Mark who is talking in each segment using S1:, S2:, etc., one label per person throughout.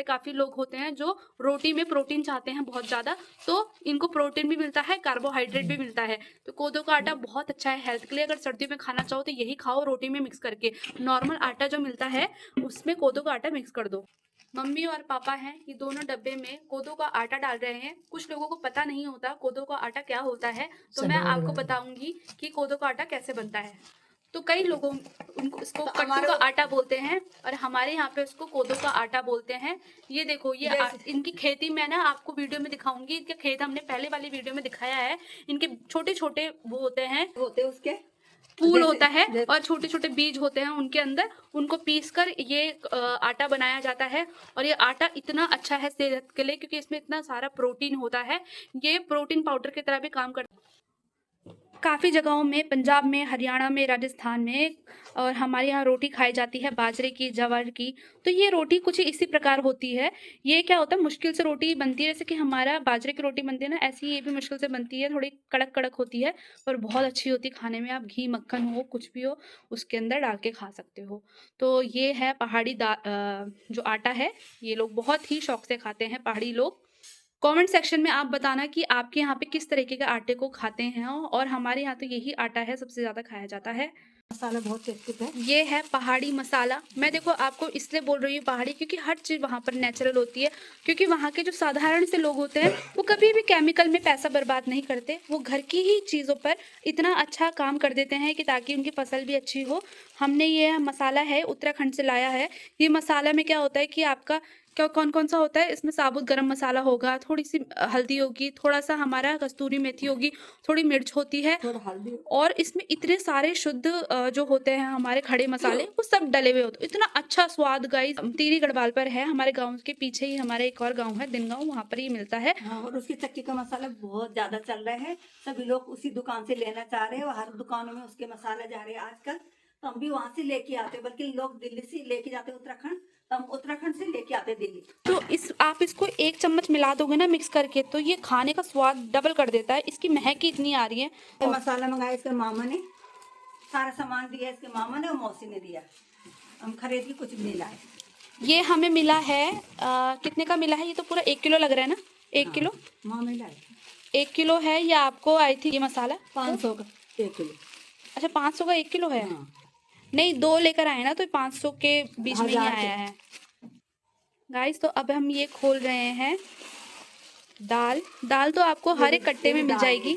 S1: काफ़ी लोग होते हैं जो रोटी में प्रोटीन चाहते हैं बहुत ज़्यादा, तो इनको प्रोटीन भी मिलता है, कार्बोहाइड्रेट भी मिलता है। तो कोदो का आटा बहुत अच्छा है हेल्थ के लिए। अगर सर्दियों में खाना चाहो तो यही खाओ रोटी में मिक्स करके। नॉर्मल आटा जो मिलता है उसमें कोदो का आटा मिक्स कर दो। मम्मी और पापा हैं, ये दोनों डब्बे में कोदो का आटा डाल रहे हैं। कुछ लोगों को पता नहीं होता कोदो का आटा क्या होता है, तो मैं आपको बताऊंगी कि कोदो का आटा कैसे बनता है। तो कई लोगों उनको इसको कट्टू का आटा बोलते हैं और हमारे यहाँ पे उसको कोदो का आटा बोलते हैं। ये देखो ये इनकी खेती मैं ना आपको वीडियो में दिखाऊंगी। इनका खेत हमने पहले वाली वीडियो में दिखाया है। इनके छोटे छोटे वो होते उसके फूल होता है और छोटे छोटे बीज होते हैं उनके अंदर। उनको पीस कर ये आटा बनाया जाता है। और ये आटा इतना अच्छा है सेहत के लिए क्योंकि इसमें इतना सारा प्रोटीन होता है। ये प्रोटीन पाउडर की तरह भी काम करता है। काफ़ी जगहों में, पंजाब में, हरियाणा में, राजस्थान में और हमारे यहाँ रोटी खाई जाती है बाजरे की, जवार की। तो ये रोटी कुछ इसी प्रकार होती है। ये क्या होता है, मुश्किल से रोटी बनती है, जैसे कि हमारा बाजरे की रोटी बनती है ना, ऐसी ये भी मुश्किल से बनती है। थोड़ी कड़क कड़क होती है पर बहुत अच्छी होती है खाने में। आप घी मक्खन हो कुछ भी हो उसके अंदर डाल के खा सकते हो। तो ये है पहाड़ी जो आटा है, ये लोग बहुत ही शौक से खाते हैं पहाड़ी लोग। कमेंट सेक्शन में आप बताना कि आपके यहाँ पे किस तरीके के आटे को खाते हैं। और हमारे यहाँ तो यही आटा है सबसे ज़्यादा खाया जाता है।
S2: मसाला बहुत टेस्टी है।
S1: ये है पहाड़ी मसाला। मैं देखो आपको इसलिए बोल रही हूँ पहाड़ी क्योंकि हर चीज़ वहाँ पर नेचुरल होती है। क्योंकि वहाँ के जो साधारण से लोग होते हैं वो कभी भी केमिकल में पैसा बर्बाद नहीं करते। वो घर की ही चीज़ों पर इतना अच्छा काम कर देते हैं कि ताकि उनकी फसल भी अच्छी हो। हमने ये मसाला है उत्तराखंड से लाया है। ये मसाला में क्या होता है कि आपका क्या कौन कौन सा होता है, इसमें साबुत गरम मसाला होगा, थोड़ी सी हल्दी होगी, थोड़ा सा हमारा कस्तूरी मेथी होगी, थोड़ी मिर्च होती है और इसमें इतने सारे शुद्ध जो होते हैं हमारे खड़े मसाले वो सब डले हुए होते हैं। इतना अच्छा स्वाद गाइस। टिहरी गढ़वाल पर है, हमारे गांव के पीछे ही हमारे एक और गांव है दिनगांव, वहाँ पर ये मिलता है।
S2: हाँ, और उसकी चक्की का मसाला बहुत ज्यादा चल रहा है। सभी लोग उसी दुकान से लेना चाह रहे हैं और हर दुकानों में उसके मसाला जा रहे हैं आजकल। तो हम भी वहां से लेके आते, बल्कि लोग दिल्ली से लेके जाते उत्तराखंड, तो हम उत्तराखंड से लेके आते दिल्ली।
S1: तो आप इसको 1 चम्मच मिला दोगे ना मिक्स करके, तो ये खाने का स्वाद डबल कर देता है। इसकी महक ही इतनी आ रही है।
S2: ये मसाला मंगाया इसके मामा ने, सारा सामान दिया इसके मामा ने और मौसी ने दिया। हम खरीद के कुछ भी नहीं लाए।
S1: ये हमें मिला है कितने का मिला है? ये तो पूरा 1 किलो लग रहा है ना? 1 किलो
S2: मामा लाए
S1: 1 किलो है। ये आपको आई थी ये मसाला
S2: 500 का 1 किलो।
S1: अच्छा 500 का 1 किलो है।
S2: हाँ।
S1: नहीं 2 लेकर आए ना, तो 500 के बीच में ही
S2: 1000
S1: आया है गाइस। तो अब हम ये खोल रहे हैं दाल तो आपको हर एक कट्टे में मिल जाएगी।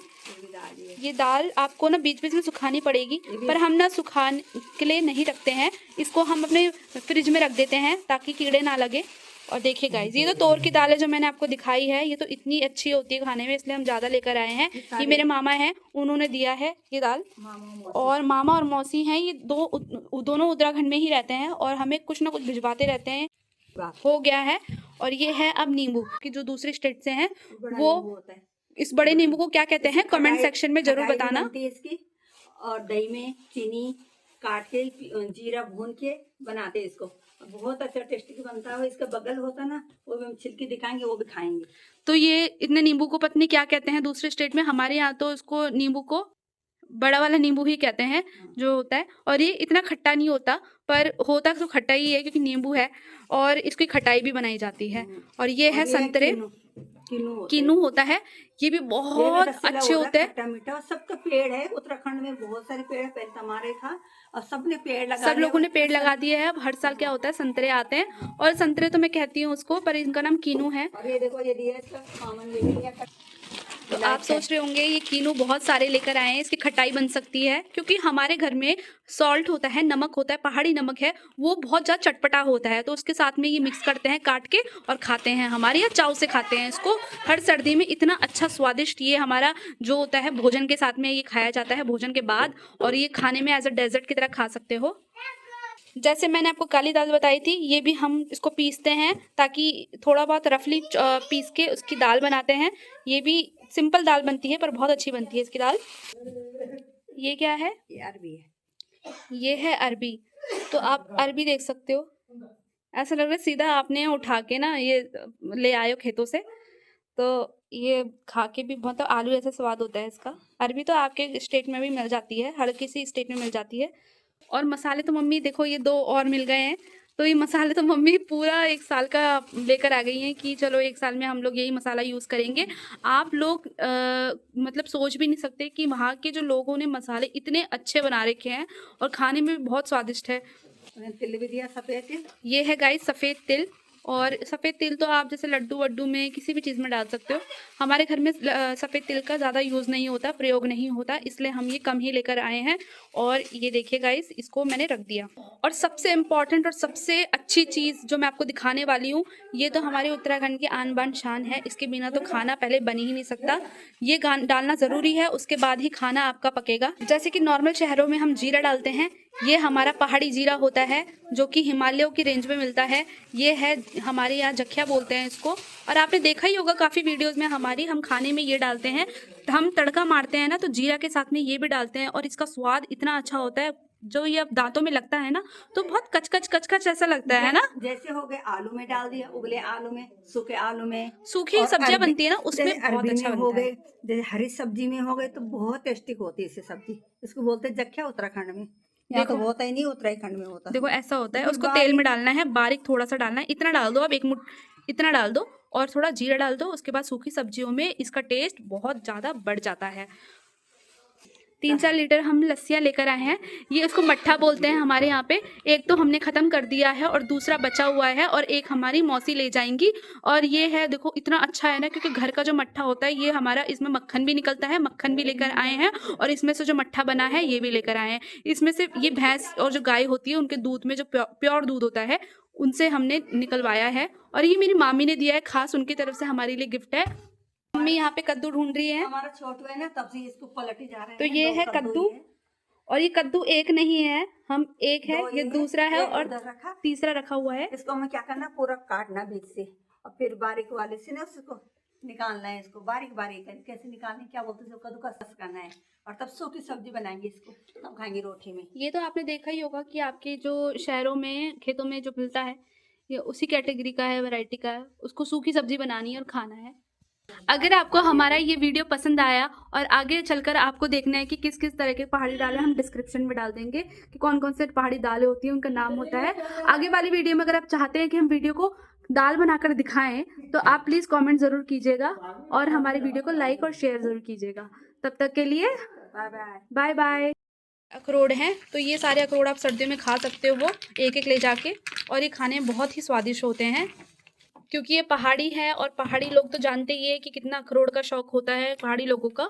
S1: ये दाल आपको ना बीच बीच में सुखानी पड़ेगी, पर हम ना सुखाने के लिए नहीं रखते हैं इसको। हम अपने फ्रिज में रख देते हैं ताकि कीड़े ना लगे। और देखिए गाइस, ये तो तोर की दाल है जो मैंने आपको दिखाई है। ये तो इतनी अच्छी होती है खाने में, इसलिए हम ज़्यादा लेकर आए हैं। ये मेरे मामा हैं, उन्होंने दिया है ये दाल। और मामा और मौसी हैं, ये दोनों उत्तराखंड में ही रहते हैं और हमें कुछ ना कुछ भिजवाते रहते हैं। हो गया है। और ये है अब नींबू की जो दूसरे स्टेट से हैं, वो इस बड़े नींबू को क्या कहते हैं कमेंट सेक्शन में जरूर बताना।
S2: इसकी और दही में चीनी काट के जीरा भून के बनाते हैं इसको, बहुत अच्छा टेस्टी बनता है। इसका बगल होता है ना, वो भी हम छिलके दिखाएंगे, वो भी खाएंगे।
S1: तो ये इतने नींबू को पत्नी क्या कहते हैं दूसरे स्टेट में, हमारे यहाँ तो इसको नींबू को बड़ा वाला नींबू ही कहते हैं जो होता है। और ये इतना खट्टा नहीं होता, पर होता तो खट्टा ही है क्योंकि नींबू है और इसकी खटाई भी बनाई जाती है। और ये है संतरे, कीनू होता है। ये भी बहुत अच्छे होते हैं।
S2: खट्टा मीठा सबका पेड़ है उत्तराखंड में, बहुत सारे पेड़ पहले हमारे था और सबने पेड़ लगा,
S1: सब लोगों ने पेड़ लगा दिए हैं। अब हर साल क्या होता है संतरे आते हैं, और संतरे तो मैं कहती हूँ उसको, पर इनका नाम कीनू है।
S2: और ये देखो ये दिया इसका कॉमन लिविंग।
S1: तो आप सोच रहे होंगे ये कीनू बहुत सारे लेकर आए हैं, इसकी खटाई बन सकती है। क्योंकि हमारे घर में सॉल्ट होता है, नमक होता है, पहाड़ी नमक है, वो बहुत ज़्यादा चटपटा होता है। तो उसके साथ में ये मिक्स करते हैं काट के और खाते हैं। हमारे यहाँ चाव से खाते हैं इसको हर सर्दी में। इतना अच्छा स्वादिष्ट ये हमारा जो होता है, भोजन के साथ में ये खाया जाता है भोजन के बाद। और ये खाने में एज अ डेजर्ट की तरह खा सकते हो। जैसे मैंने आपको काली दाल बताई थी, ये भी हम इसको पीसते हैं ताकि थोड़ा बहुत रफली पीस के उसकी दाल बनाते हैं। ये भी सिंपल दाल बनती है पर बहुत अच्छी बनती है इसकी दाल। ये क्या है?
S2: ये अरबी है।
S1: ये है अरबी। तो आप अरबी देख सकते हो, ऐसा लग रहा है सीधा आपने उठा के ना ये ले आए हो खेतों से। तो ये खा के भी मतलब आलू जैसा स्वाद होता है इसका। अरबी तो आपके स्टेट में भी मिल जाती है, हर किसी स्टेट में मिल जाती है। और मसाले तो मम्मी देखो ये 2 और मिल गए हैं। तो ये मसाले तो मम्मी पूरा 1 साल का लेकर आ गई हैं कि चलो 1 साल में हम लोग यही मसाला यूज़ करेंगे। आप लोग मतलब सोच भी नहीं सकते कि वहाँ के जो लोगों ने मसाले इतने अच्छे बना रखे हैं और खाने में भी बहुत स्वादिष्ट है।
S2: मैंने तिल भी दिया, सफेद तिल।
S1: ये है गाइस सफ़ेद तिल, और सफ़ेद तिल तो आप जैसे लड्डू-वड्डू में किसी भी चीज़ में डाल सकते हो। हमारे घर में सफ़ेद तिल का ज़्यादा यूज़ नहीं होता, प्रयोग नहीं होता, इसलिए हम ये कम ही लेकर आए हैं। और ये देखिए गाइस, इसको मैंने रख दिया। और सबसे इम्पोर्टेंट और सबसे अच्छी चीज़ जो मैं आपको दिखाने वाली हूँ, ये तो हमारे उत्तराखंड की आन बान शान है। इसके बिना तो खाना पहले बन ही नहीं सकता। ये डालना ज़रूरी है, उसके बाद ही खाना आपका पकेगा। जैसे कि नॉर्मल शहरों में हम जीरा डालते हैं, ये हमारा पहाड़ी जीरा होता है जो कि हिमालयों की रेंज में मिलता है। ये है हमारे यहाँ जखिया बोलते हैं इसको। और आपने देखा ही होगा काफ़ी वीडियोस में हम खाने में ये डालते हैं। हम तड़का मारते हैं ना, तो जीरा के साथ में ये भी डालते हैं और इसका स्वाद इतना अच्छा होता है, जो ये अब दांतों में लगता है ना तो बहुत कचकच ऐसा लगता है ना।
S2: जैसे हो गए आलू में डाल दिया, उबले आलू में, सूखे आलू में,
S1: सूखी
S2: और
S1: सब्जियां
S2: अरबी,
S1: बनती है ना, उसमें
S2: जैसे
S1: बहुत
S2: अरबी
S1: अच्छा
S2: में हो
S1: बनता है।
S2: गए, जैसे हरी सब्जी में हो गए, तो बहुत टेस्टी होती है इससे सब्जी। इसको बोलते हैं जख्या उत्तराखंड में। यहाँ तो
S1: देखो
S2: होता ही नहीं, उत्तराखंड में होता।
S1: देखो ऐसा होता है,
S2: इसमें
S1: उसको तेल में
S2: बारीक,
S1: डालना है, बारीक थोड़ा सा डालना है, इतना डाल दो आप, इतना डाल दो और थोड़ा जीरा डाल दो। उसके बाद सूखी सब्जियों में इसका टेस्ट बहुत ज़्यादा बढ़ जाता है। 3-4 लीटर हम लस्सियाँ लेकर आए हैं। ये उसको मट्ठा बोलते हैं हमारे यहाँ पे। एक तो हमने ख़त्म कर दिया है और दूसरा बचा हुआ है, और एक हमारी मौसी ले जाएंगी। और ये है, देखो इतना अच्छा है ना, क्योंकि घर का जो मट्ठा होता है ये हमारा, इसमें मक्खन भी निकलता है, मक्खन भी लेकर आए हैं। और इसमें से जो मट्ठा बना है ये भी लेकर आए हैं। इसमें से ये भैंस और जो गाय होती है उनके दूध में जो प्योर दूध होता है उनसे हमने निकलवाया है। और ये मेरी मामी ने दिया है, खास उनकी तरफ से हमारे लिए गिफ्ट है। मम्मी यहाँ पे कद्दू ढूंढ रही है।
S2: हमारा छोटू है ना, तब से इसको पलटे जा रहे
S1: तो
S2: हैं।
S1: ये
S2: दो
S1: है
S2: ही
S1: कद्दू,
S2: है।
S1: और ये कद्दू एक नहीं है, हम एक है,
S2: दो
S1: ये
S2: ही
S1: दूसरा है
S2: एक
S1: और
S2: उधर रखा।
S1: तीसरा रखा हुआ है।
S2: इसको हमें क्या करना, पूरा काटना बीच से, और फिर बारीक वाले से ना उसको निकालना है। इसको बारीक बारीक कैसे निकालना है, क्या बोलते हैं, कद्दूकस करना है, और तब सूखी सब्जी बनाएंगे, इसको तब खाएंगे रोटी में।
S1: ये तो आपने देखा ही होगा कि आपके जो शहरों में खेतों में जो मिलता है ये उसी कैटेगरी का है, वैरायटी का है। उसको सूखी सब्जी बनानी है और खाना है। अगर आपको हमारा ये वीडियो पसंद आया और आगे चलकर आपको देखना है कि किस किस तरह के पहाड़ी दालें, हम डिस्क्रिप्शन में डाल देंगे कि कौन कौन से पहाड़ी दालें होती हैं, उनका नाम होता है। आगे वाली वीडियो में अगर आप चाहते हैं कि हम वीडियो को दाल बनाकर दिखाएं तो आप प्लीज़ कमेंट ज़रूर कीजिएगा और हमारे वीडियो को लाइक और शेयर ज़रूर कीजिएगा। तब तक के लिए
S2: बाय बाय।
S1: Bye bye. अखरोट हैं तो ये सारे अखरोट आप सर्दियों में खा सकते हो, एक एक ले जाके। और ये खाने में बहुत ही स्वादिष्ट होते हैं, क्योंकि ये पहाड़ी है और पहाड़ी लोग तो जानते ही है कि कितना अखरोट का शौक होता है पहाड़ी लोगों का।